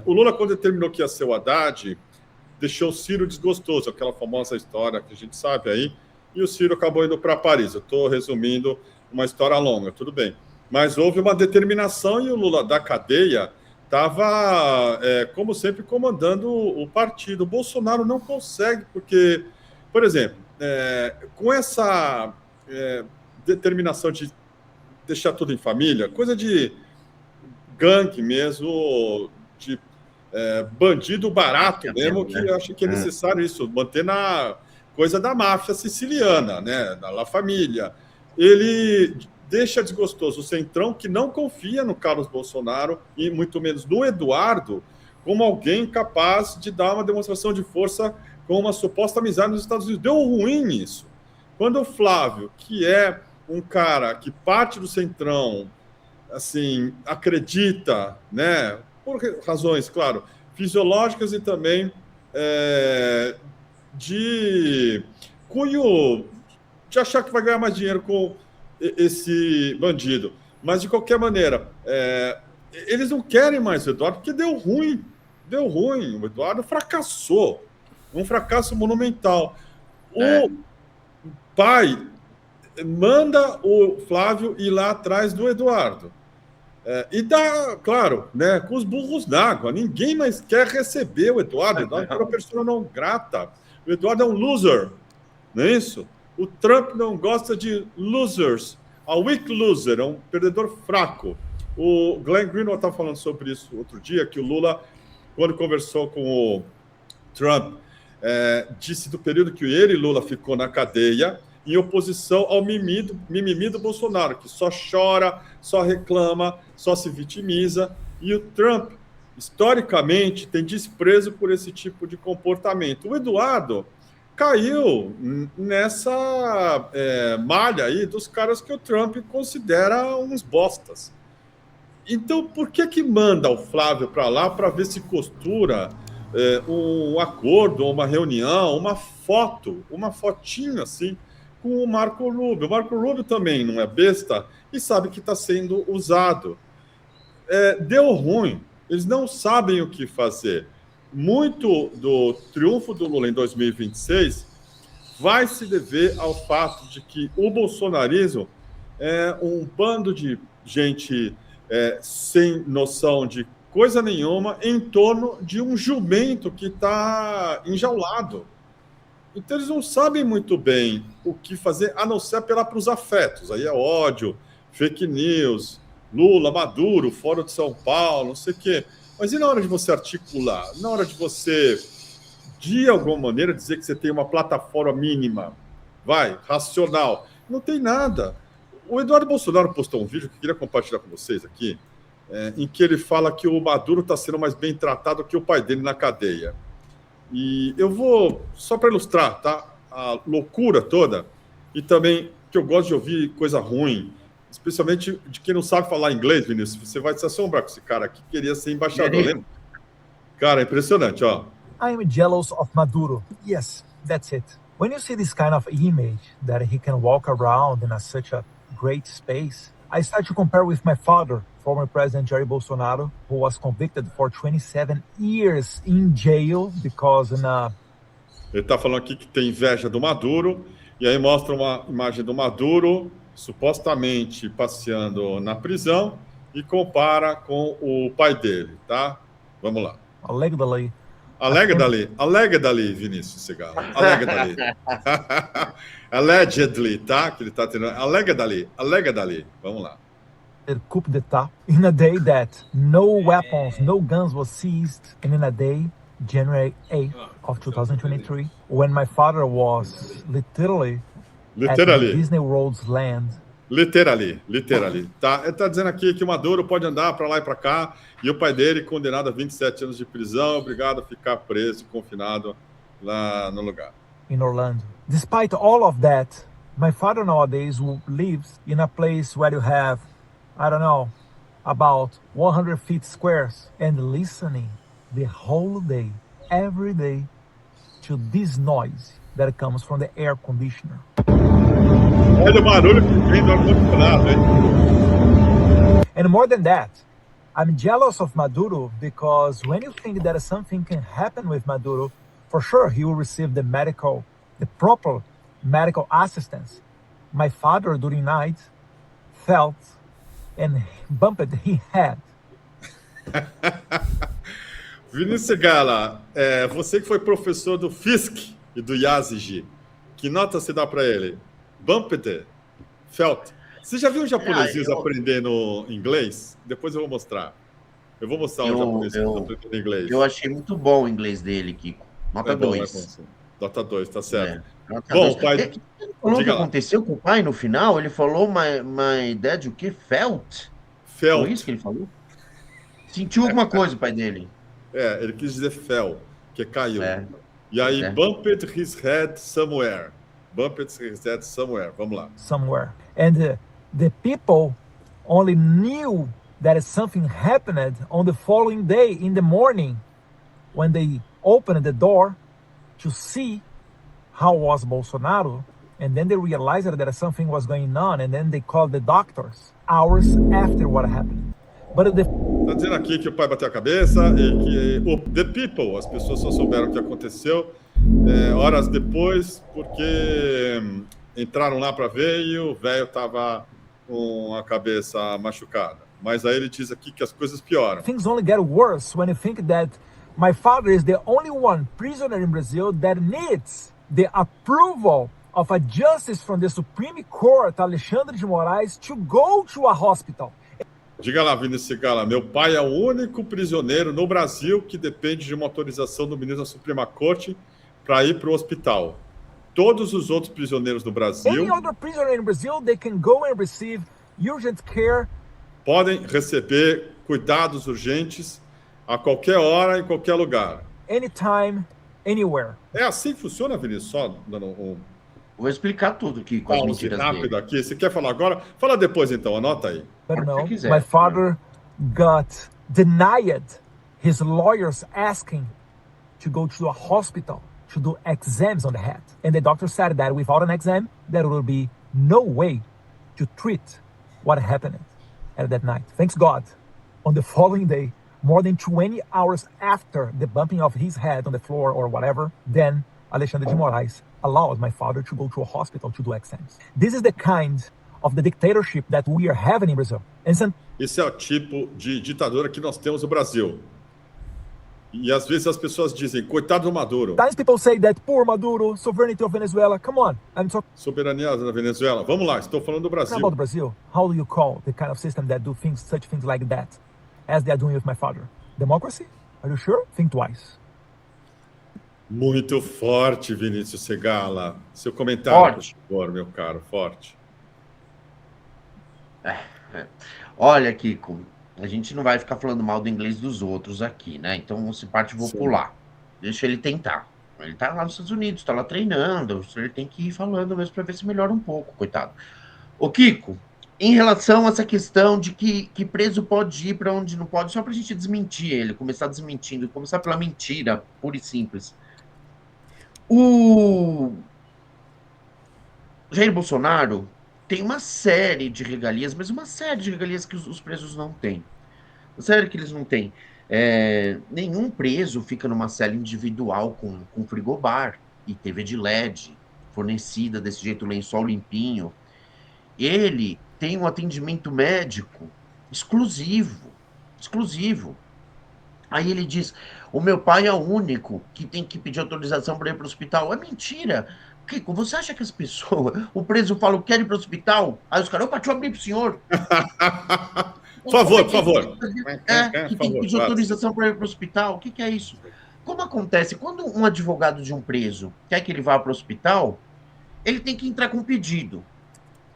O Lula, quando determinou que ia ser o Haddad, deixou o Ciro desgostoso, aquela famosa história que a gente sabe aí, e o Ciro acabou indo para Paris. Eu estou resumindo uma história longa, tudo bem. Mas houve uma determinação e o Lula da cadeia estava, como sempre, comandando o partido. O Bolsonaro não consegue, porque, por exemplo, com essa determinação de deixar tudo em família, coisa de gangue mesmo, de bandido barato mesmo, que eu acho que é necessário isso, manter na coisa da máfia siciliana, né, da La Família. Ele deixa desgostoso o Centrão, que não confia no Carlos Bolsonaro e muito menos no Eduardo, como alguém capaz de dar uma demonstração de força com uma suposta amizade nos Estados Unidos. Deu ruim isso. Quando o Flávio, que é um cara que parte do Centrão, assim, acredita, né, por razões, claro, fisiológicas e também de cunho de achar que vai ganhar mais dinheiro com esse bandido. Mas, de qualquer maneira, eles não querem mais o Eduardo, porque deu ruim. Deu ruim. O Eduardo fracassou. Um fracasso monumental. O pai manda o Flávio ir lá atrás do Eduardo. E dá, claro, né, com os burros d'água. Ninguém mais quer receber o Eduardo. O Eduardo é uma pessoa não grata. O Eduardo é um loser, não é isso? O Trump não gosta de losers. A weak loser, é um perdedor fraco. O Glenn Greenwald estava falando sobre isso outro dia, que o Lula, quando conversou com o Trump, disse do período que ele, Lula, ficou na cadeia, em oposição ao mimimi do Bolsonaro, que só chora, só reclama, só se vitimiza. E o Trump, historicamente, tem desprezo por esse tipo de comportamento. O Eduardo caiu nessa malha aí dos caras que o Trump considera uns bostas. Então, por que manda o Flávio para lá para ver se costura um acordo, uma reunião, uma fotinha assim, com o Marco Rubio? O Marco Rubio também não é besta e sabe que está sendo usado. Deu ruim, eles não sabem o que fazer. Muito do triunfo do Lula em 2026 vai se dever ao fato de que o bolsonarismo é um bando de gente sem noção de coisa nenhuma em torno de um jumento que está enjaulado. Então, eles não sabem muito bem o que fazer, a não ser apelar para os afetos. Aí é ódio, fake news, Lula, Maduro, Fórum de São Paulo, não sei o quê. Mas e na hora de você articular? Na hora de você, de alguma maneira, dizer que você tem uma plataforma mínima, racional? Não tem nada. O Eduardo Bolsonaro postou um vídeo que eu queria compartilhar com vocês aqui, em que ele fala que o Maduro está sendo mais bem tratado que o pai dele na cadeia. E eu vou, só para ilustrar, tá, a loucura toda, e também que eu gosto de ouvir coisa ruim, especialmente de quem não sabe falar inglês, Vinícius. Você vai se assombrar com esse cara aqui, que queria ser embaixador, lembra? Cara, é impressionante, ó. I am jealous of Maduro. Yes, that's it. When you see this kind of image that he can walk around in such a great space, I start to compare with my father, former President Jair Bolsonaro, who was convicted for 27 years in jail because Ele está falando aqui que tem inveja do Maduro, e aí mostra uma imagem do Maduro supostamente passeando na prisão e compara com o pai dele, tá? Vamos lá. Allegedly, Vinícius Segal. Allegedly, tá? Que ele tá tendo. Allegedly. Vamos lá. Coup d'etat in a day that no weapons, no guns was seized, and in a day, January 8th of 2023, when my father was literally at Disney World's land. Literally. Tá? Ele está dizendo aqui que o Maduro pode andar para lá e para cá, e o pai dele condenado a 27 anos de prisão, obrigado a ficar preso e confinado lá no lugar. In Orlando. Despite all of that, my father nowadays lives in a place where you have, I don't know, about 100 feet squares, and listening the whole day, every day, to this noise that comes from the air conditioner. Olha o barulho que vem do ar-condicionado, hein? And more than that, I'm jealous of Maduro because when you think that something can happen with Maduro, for sure he will receive the proper medical assistance. My father during night felt and bumped his head. Vinícius Segala, você que foi professor do Fisk e do Yazigi, que nota você dá para ele? Bumped? Felt? Você já viu um japonesinhos aprendendo inglês? Depois eu vou mostrar. Eu vou mostrar um japonesinho aprendendo inglês. Eu achei muito bom o inglês dele, Kiko. Nota 2. Nota 2, tá certo. Bom, pai... Ele falou o que aconteceu com o pai no final? Ele falou, my dad, o que? Felt? Foi isso que ele falou? Sentiu alguma coisa, o pai dele. Ele quis dizer fell, que caiu. E aí, bumped his head somewhere. Bumped his head somewhere. Vamos lá. Somewhere. And the people only knew that something happened on the following day in the morning when they opened the door to see how was Bolsonaro, and then they realized that something was going on, and then they called the doctors hours after what happened. But tá dizendo aqui que o pai bateu a cabeça e que the people, as pessoas só souberam o que aconteceu horas depois, porque entraram lá para ver e o velho estava com a cabeça machucada. Mas aí ele diz aqui que as coisas pioram. Things only get worse when you think that my father is the only one prisoner in Brazil that needs the approval of a justice from the Supreme Court, Alexandre de Moraes, to go to a hospital. Diga lá, Vinícius Segala, meu pai é o único prisioneiro no Brasil que depende de uma autorização do ministro da Suprema Corte para ir para o hospital. Todos os outros prisioneiros do Brasil... Any other prisoner in Brazil, they can go and receive urgent care. Podem receber cuidados urgentes a qualquer hora, em qualquer lugar. Anytime, anywhere. É assim que funciona, Vinícius? Só dando Vou explicar tudo aqui com as mentiras rápido dele. Aqui. Você quer falar agora? Fala depois, então. Anota aí. But no, my father got denied his lawyers asking to go to a hospital to do exams on the head. And the doctor said that without an exam, there will be no way to treat what happened at that night. Thanks God, on the following day, more than 20 hours after the bumping of his head on the floor or whatever, then Alexandre de Moraes allowed my father to go to a hospital to do exams. This is the kind of the dictatorship that we are having in Brazil. Esse é o tipo de ditadura que nós temos no Brasil. E às vezes as pessoas dizem, coitado do Maduro. Times people say that poor Maduro, sovereignty of Venezuela. Come on, I'm talking. Soberania da Venezuela. Vamos lá, estou falando do Brasil. About Brazil, how do you call the kind of system that do such things like that, as they are doing with my father? Democracy? Are you sure? Think twice. Muito forte, Vinícius Segala. Seu comentário, por favor, meu caro, forte. Olha, Kiko, a gente não vai ficar falando mal do inglês dos outros aqui, né? Então, essa parte eu vou pular. Deixa ele tentar. Ele tá lá nos Estados Unidos, tá lá treinando. Ele tem que ir falando mesmo para ver se melhora um pouco, coitado. Ô, Kiko, em relação a essa questão de que preso pode ir para onde não pode, só pra gente desmentir ele, começar desmentindo, começar pela mentira, pura e simples. O Jair Bolsonaro tem uma série de regalias, mas uma série de regalias que os presos não têm. Uma série que eles não têm. Nenhum preso fica numa cela individual com frigobar e TV de LED, fornecida desse jeito, lençol limpinho. Ele tem um atendimento médico exclusivo. Aí ele diz, o meu pai é o único que tem que pedir autorização para ir para o hospital. É mentira. Kiko, você acha que as pessoas, o preso fala, eu quero ir para o hospital? Aí os caras, opa, deixa eu abrir pro senhor. Por favor. Que tem que pedir autorização para ir para o hospital. O que é isso? Como acontece? Quando um advogado de um preso quer que ele vá para o hospital, ele tem que entrar com um pedido.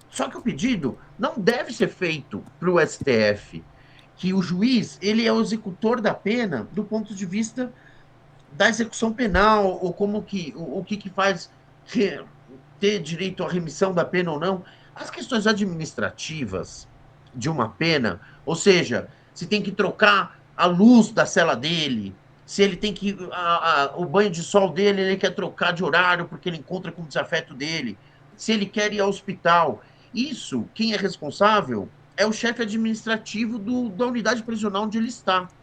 Só que o pedido não deve ser feito para o STF, que o juiz, ele é o executor da pena do ponto de vista da execução penal, ou como que, o que faz ter direito à remissão da pena ou não. As questões administrativas de uma pena, ou seja, se tem que trocar a luz da cela dele, se ele tem que, o banho de sol dele, ele quer trocar de horário porque ele encontra com o desafeto dele, se ele quer ir ao hospital. Isso, quem é responsável é o chefe administrativo da unidade prisional onde ele está.